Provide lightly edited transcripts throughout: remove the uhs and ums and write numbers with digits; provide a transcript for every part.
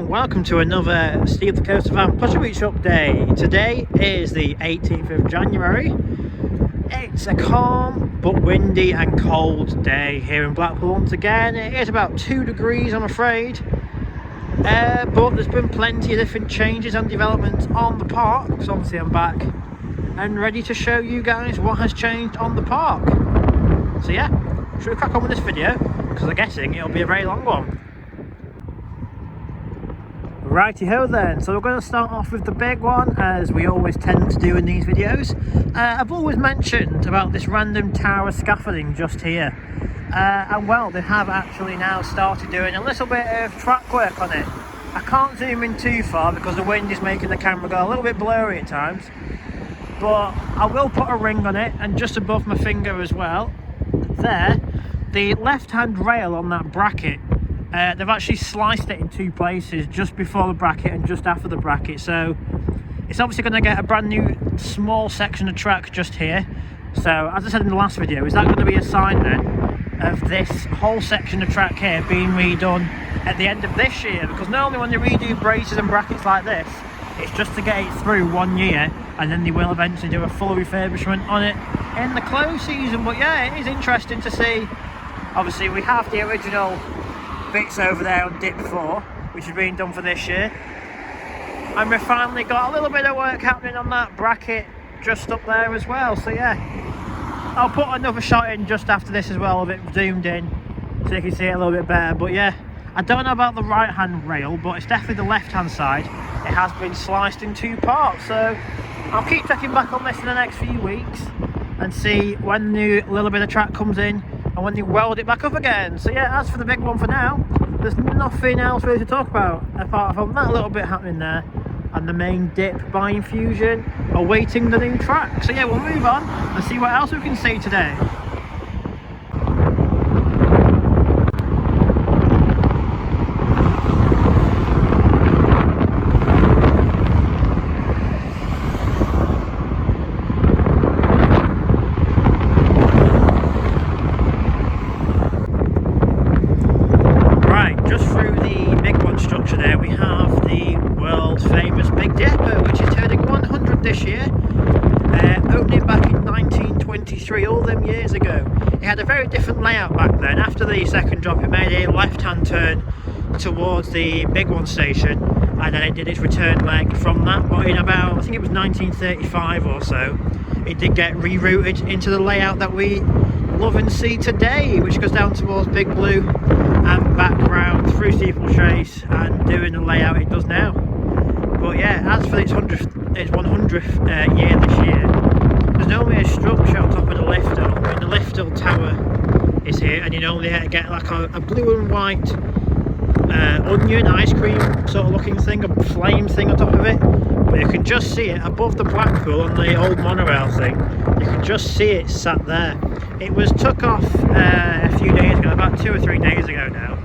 welcome to another Steve the Coaster Van Pleasure Beach update. Today is the 18th of January. It's a calm but windy and cold day here in Blackpool once again. It is about 2 degrees, I'm afraid. But there's been plenty of different changes and developments on the park. So obviously I'm back and ready to show you guys what has changed on the park. So yeah, should we crack on with this video? Because I'm guessing it'll be a very long one. Righty ho then, so we're going to start off with the big one, as we always tend to do in these videos. I've always mentioned about this random tower scaffolding just here, and well, they have actually now started doing a little bit of track work on it. I can't zoom in too far because the wind is making the camera go a little bit blurry at times, but I will put a ring on it, and just above my finger as well, there, the left hand rail on that bracket, they've actually sliced it in 2 places, just before the bracket and just after the bracket. So it's obviously going to get a brand new small section of track just here. So as I said in the last video, is that going to be a sign then of this whole section of track here being redone at the end of this year? Because normally when they redo braces and brackets like this, it's just to get it through 1 year, and then they will eventually do a full refurbishment on it in the close season. But yeah, it is interesting to see. Obviously we have the original bits over there on dip 4, which is being done for this year, and we've finally got a little bit of work happening on that bracket just up there as well. So yeah, I'll put another shot in just after this as well, a bit zoomed in so you can see it a little bit better. But yeah, I don't know about the right hand rail, but it's definitely the left hand side. It has been sliced in 2 parts, so I'll keep checking back on this in the next few weeks and see when the little bit of track comes in and when they weld it back up again. So yeah, as for the big one for now, there's nothing else really to talk about apart from that little bit happening there and the main dip by Infusion awaiting the new track. So yeah, we'll move on and see what else we can see today. All them years ago. It had a very different layout back then. After the second drop, it made a left hand turn towards the big one station, and then it did its return leg from that. But in about, I think it was 1935 or so, it did get rerouted into the layout that we love and see today, which goes down towards Big Blue and back round through Steeplechase and doing the layout it does now. But yeah, as for its 100th year this year, there's normally a structure on top of the lift hill, and the lift hill tower is here, and you normally get like a blue and white onion ice cream sort of looking thing, a flame thing on top of it. But you can just see it above the Blackpool on the old monorail thing. You can just see it sat there. It was took off a few days ago, about 2 or 3 days ago now,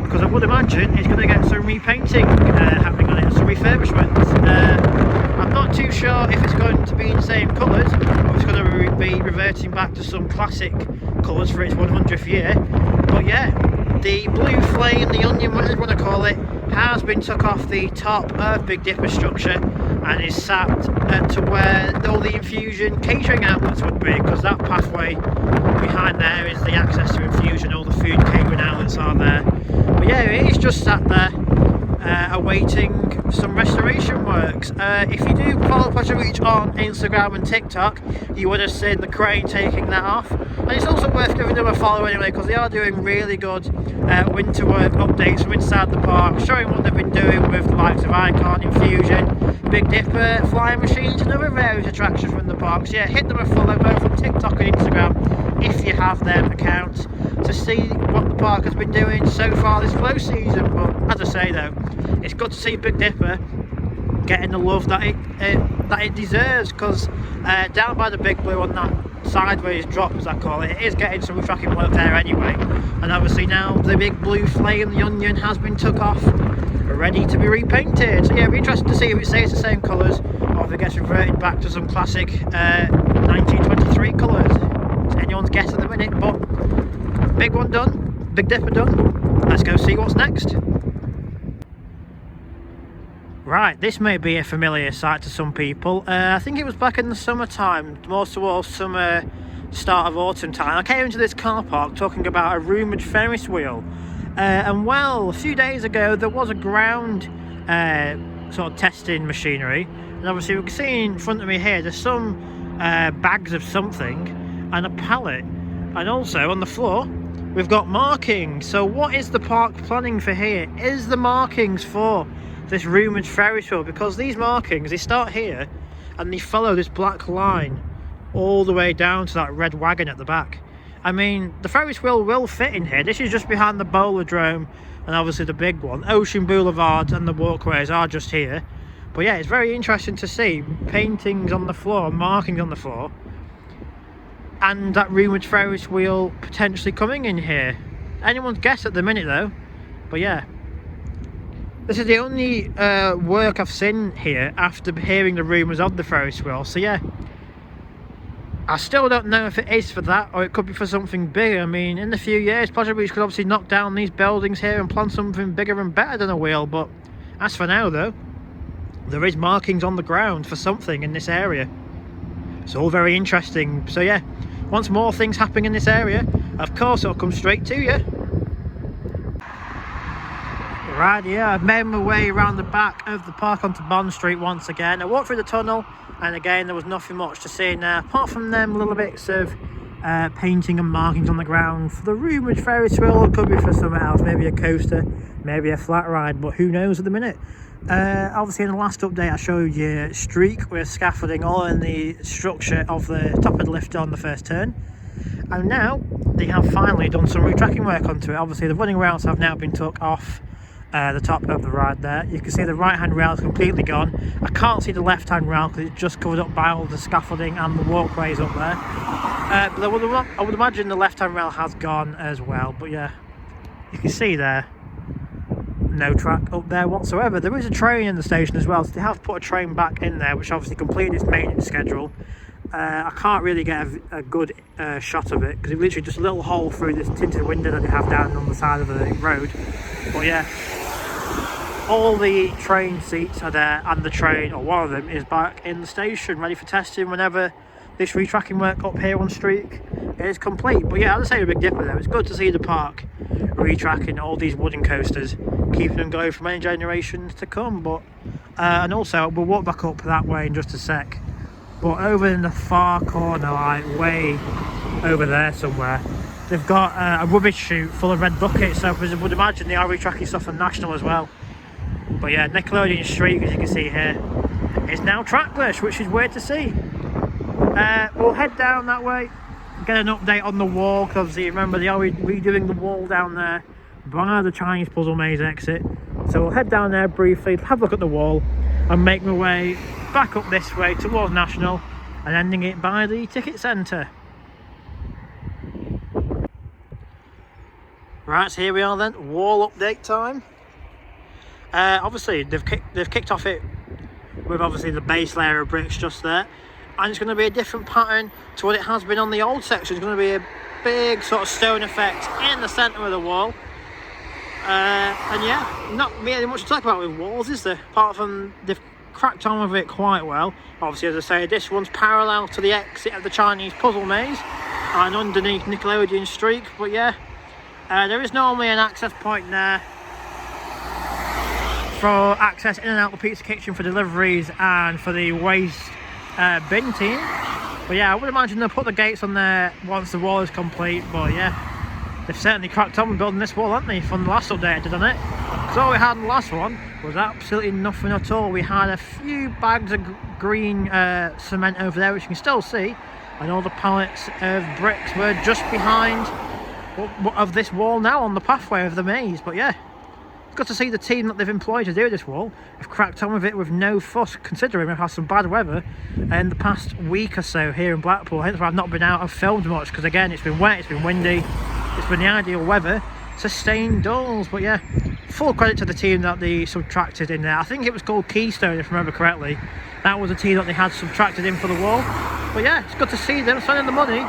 because I would imagine it's going to get some repainting happening on it, some refurbishments. I'm not too sure if it's going to be in the same colours or it's going to be reverting back to some classic colours for its 100th year. But yeah, the blue flame, the onion, whatever you want to call it, has been took off the top of Big Dipper structure and is sat to where all the Infusion catering outlets would be, because that pathway behind there is the access to Infusion. All the food catering outlets are there. But yeah, it is just sat there awaiting some restoration works. If you do follow Pleasure Beach on Instagram and TikTok, you would have seen the crane taking that off, and it's also worth giving them a follow anyway, because they are doing really good winter work updates from inside the park, showing what they've been doing with the likes of Icon, Infusion, Big Dipper, flying machines and other various attractions from the parks. Yeah, hit them a follow both on TikTok and Instagram if you have their accounts, to see what the park has been doing so far this close season. But as I say though, it's good to see Big Dipper getting the love that it deserves, because down by the Big Blue on that sideways drop, as I call it, it is getting some tracking work there anyway. And obviously now the Big Blue flame, the onion, has been took off, ready to be repainted. So yeah, it'll be interesting to see if it stays the same colours or if it gets reverted back to some classic 1923 colours. It's anyone's guess at the minute, but big one done, Big Dipper done. Let's go see what's next. Right, this may be a familiar sight to some people. I think it was back in the summertime, more towards summer, start of autumn time. I came into this car park talking about a rumoured Ferris wheel. And well, a few days ago there was a ground sort of testing machinery. And obviously we can see in front of me here, there's some bags of something and a pallet. And also on the floor, we've got markings. So what is the park planning for here? Is the markings for this rumoured Ferris wheel? Because these markings, they start here and they follow this black line all the way down to that red wagon at the back. I mean, the Ferris wheel will fit in here. This is just behind the Bowlerdrome and obviously the big one. Ocean Boulevard and the walkways are just here. But yeah, it's very interesting to see paintings on the floor, markings on the floor, and that rumoured Ferris wheel potentially coming in here. Anyone's guess at the minute though. But yeah, this is the only work I've seen here after hearing the rumours of the Ferris wheel. So yeah, I still don't know if it is for that or it could be for something bigger. I mean, in a few years, Pleasure Beach could obviously knock down these buildings here and plan something bigger and better than a wheel. But as for now though, there is markings on the ground for something in this area. It's all very interesting. So yeah, once more things happen in this area, of course it'll come straight to you. Right, yeah, I've made my way around the back of the park onto Bond Street once again. I walked through the tunnel and again there was nothing much to see in there apart from them little bits of painting and markings on the ground for the rumoured Ferris wheel. It could be for something else, maybe a coaster, maybe a flat ride, but who knows at the minute. Obviously in the last update I showed you Streak with scaffolding all in the structure of the top of the lift on the first turn, and now they have finally done some retracking work onto it. Obviously the running rails have now been took off the top of the ride there. You can see the right hand rail is completely gone. I can't see the left hand rail because it's just covered up by all the scaffolding and the walkways up there. But I would imagine the left hand rail has gone as well. But yeah, you can see there, no track up there whatsoever. There is a train in the station as well, so they have put a train back in there which obviously completed its maintenance schedule. I can't really get a good shot of it because it's literally just a little hole through this tinted window that they have down on the side of the road. But yeah, all the train seats are there and the train, or one of them, is back in the station ready for testing whenever this retracking work up here on Streak is complete. But yeah, as I say, a Big Dipper though, it's good to see the park retracking all these wooden coasters, keeping them going for many generations to come. But and also we'll walk back up that way in just a sec, but over in the far corner, like way over there somewhere, they've got a rubbish chute full of red buckets, so I would imagine they are retracking stuff on National as well. But yeah, Nickelodeon Streak, as you can see here, is now trackless, which is weird to see. We'll head down that way, get an update on the wall, because obviously remember they are redoing the wall down there by the Chinese puzzle maze exit. So we'll head down there briefly, have a look at the wall, and make my way back up this way towards National and ending it by the ticket centre. Right, so here we are then, wall update time. Obviously they've kicked off it with obviously the base layer of bricks just there, and it's going to be a different pattern to what it has been on the old section. It's going to be a big sort of stone effect in the centre of the wall. And yeah, not really much to talk about with walls, is there? Apart from they've cracked on with it quite well. Obviously, as I say, this one's parallel to the exit of the Chinese puzzle maze and underneath Nickelodeon Streak. But yeah, there is normally an access point there for access in and out the pizza kitchen for deliveries and for the waste bin team. But yeah, I would imagine they'll put the gates on there once the wall is complete. But yeah, they've certainly cracked on with building this wall, haven't they, from the last update I did on it. So all we had in the last one was absolutely nothing at all. We had a few bags of green cement over there, which you can still see, and all the pallets of bricks were just behind of this wall now on the pathway of the maze. But yeah, it's good to see the team that they've employed to do this wall have cracked on with it with no fuss, considering we've had some bad weather in the past week or so here in Blackpool. Hence why I've not been out and filmed much, because again, it's been wet, it's been windy, it's been the ideal weather to stay indoors. But yeah, full credit to the team that they subtracted in there. I think it was called Keystone, if I remember correctly. That was the team that they had subtracted in for the wall. But yeah, it's good to see them spending the money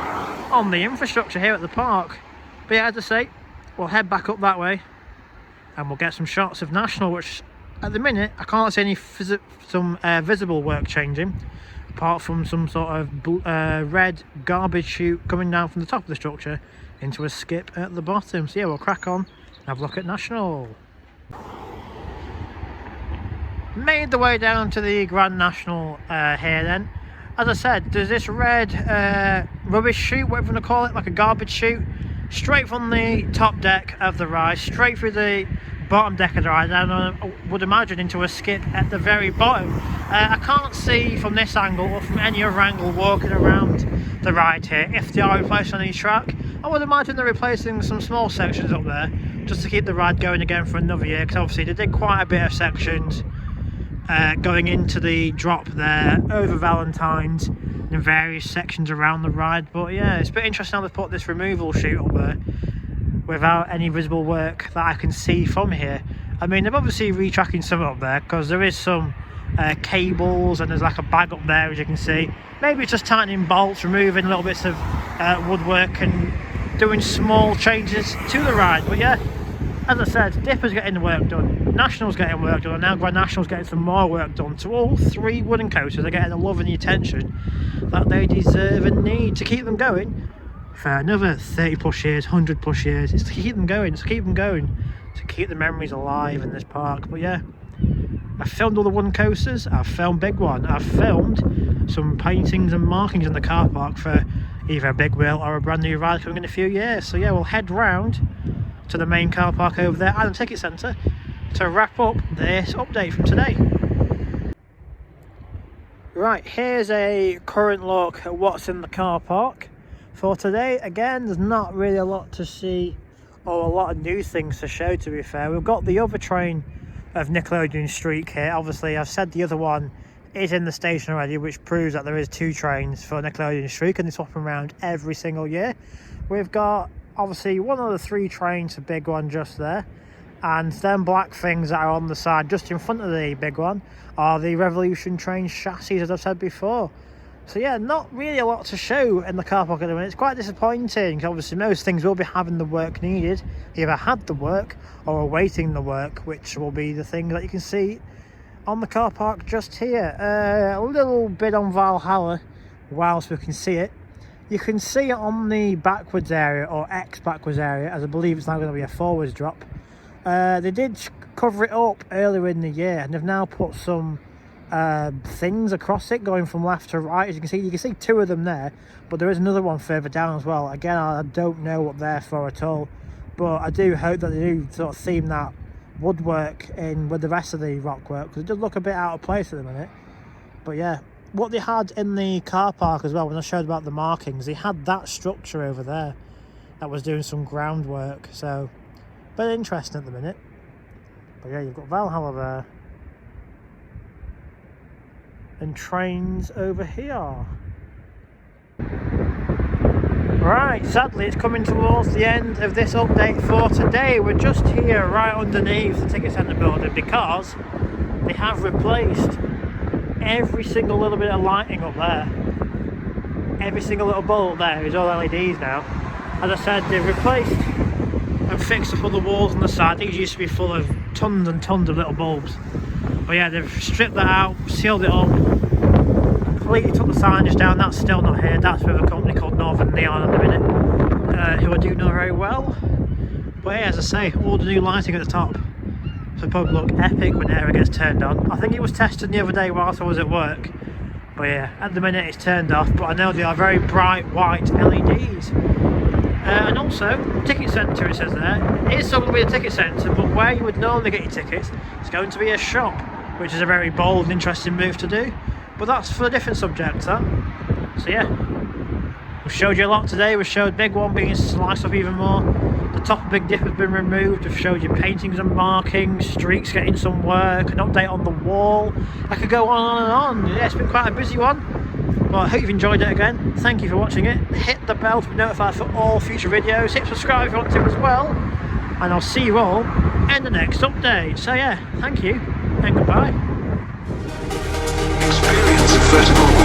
on the infrastructure here at the park. But yeah, as I say, we'll head back up that way and we'll get some shots of National, which at the minute I can't see any visible work changing, apart from some sort of red garbage chute coming down from the top of the structure into a skip at the bottom. So yeah, we'll crack on and have a look at National. Made the way down to the Grand National here then. As I said, there's this red rubbish chute, whatever you want to call it, like a garbage chute, straight from the top deck of the ride, straight through the bottom deck of the ride, and I would imagine into a skip at the very bottom. I can't see from this angle or from any other angle walking around the ride here if they are replacing any track. I would imagine they're replacing some small sections up there just to keep the ride going again for another year, because obviously they did quite a bit of sections going into the drop there over Valentine's and various sections around the ride. But yeah, it's a bit interesting how they put this removal chute up there without any visible work that I can see from here. I mean, they're obviously retracking some up there because there is some cables and there's like a bag up there, as you can see. Maybe it's just tightening bolts, removing little bits of woodwork and doing small changes to the ride. But yeah, as I said, Dipper's getting the work done, National's getting work done, and now Grand National's getting some more work done. So all three wooden coasters are getting the love and the attention that they deserve and need to keep them going for another 30 plus years, 100 plus years. It's to keep them going, it's to keep them going, to keep the memories alive in this park. But yeah, I've filmed all the wooden coasters, I've filmed Big One, I've filmed some paintings and markings in the car park for either a big wheel or a brand new ride coming in a few years. So yeah, we'll head round to the main car park over there and the ticket centre to wrap up this update from today. Right, here's a current look at what's in the car park for today. Again, there's not really a lot to see or a lot of new things to show, to be fair. We've got the other train of Nickelodeon Streak here. Obviously, I've said the other one is in the station already, which proves that there is two trains for Nickelodeon Streak and they swap them around every single year. We've got obviously one of the three trains, a big one just there, and then black things that are on the side just in front of the big one are the Revolution train chassis, as I've said before. So yeah, not really a lot to show in the car park at the minute. It's quite disappointing because obviously most things will be having the work needed, either had the work or awaiting the work, which will be the thing that you can see on the car park just here. A little bit on Valhalla whilst we can see it. You can see it on the backwards area, or ex-backwards area, as I believe it's now going to be a forwards drop. They did cover it up earlier in the year, and they've now put some things across it going from left to right. As you can see two of them there, but there is another one further down as well. Again, I don't know what they're for at all, but I do hope that they do sort of theme that woodwork in with the rest of the rock work, because it does look a bit out of place at the minute. But yeah, what they had in the car park as well, when I showed about the markings, they had that structure over there that was doing some groundwork, so a bit interesting at the minute. But yeah, you've got Valhalla there and trains over here. Right, sadly it's coming towards the end of this update for today. We're just here right underneath the ticket centre building because they have replaced every single little bit of lighting up there. Every single little bulb there is all LEDs now. As I said, they've replaced and fixed up all the walls on the side. These used to be full of tons and tons of little bulbs. But yeah, they've stripped that out, sealed it up, completely took the signage down. That's still not here. That's with a company called Northern Neon at the minute, who I do know very well. But yeah, as I say, all the new lighting at the top. So it'll probably look epic when the area gets turned on. I think it was tested the other day whilst I was at work. But yeah, at the minute it's turned off, but I know they are very bright white LEDs. And also, ticket centre, it says there. It is still going to be a ticket centre, but where you would normally get your tickets, it's going to be a shop, which is a very bold and interesting move to do. But that's for a different subject, that. So yeah, we've showed you a lot today. We've showed Big One being sliced up even more. The top of Big Dip has been removed. We've showed you paintings and markings, Streaks getting some work, an update on the wall. I could go on and on. Yeah, it's been quite a busy one. But I hope you've enjoyed it again. Thank you for watching it. Hit the bell to be notified for all future videos. Hit subscribe if you want to as well. And I'll see you all in the next update. So yeah, thank you and goodbye. Experience vertical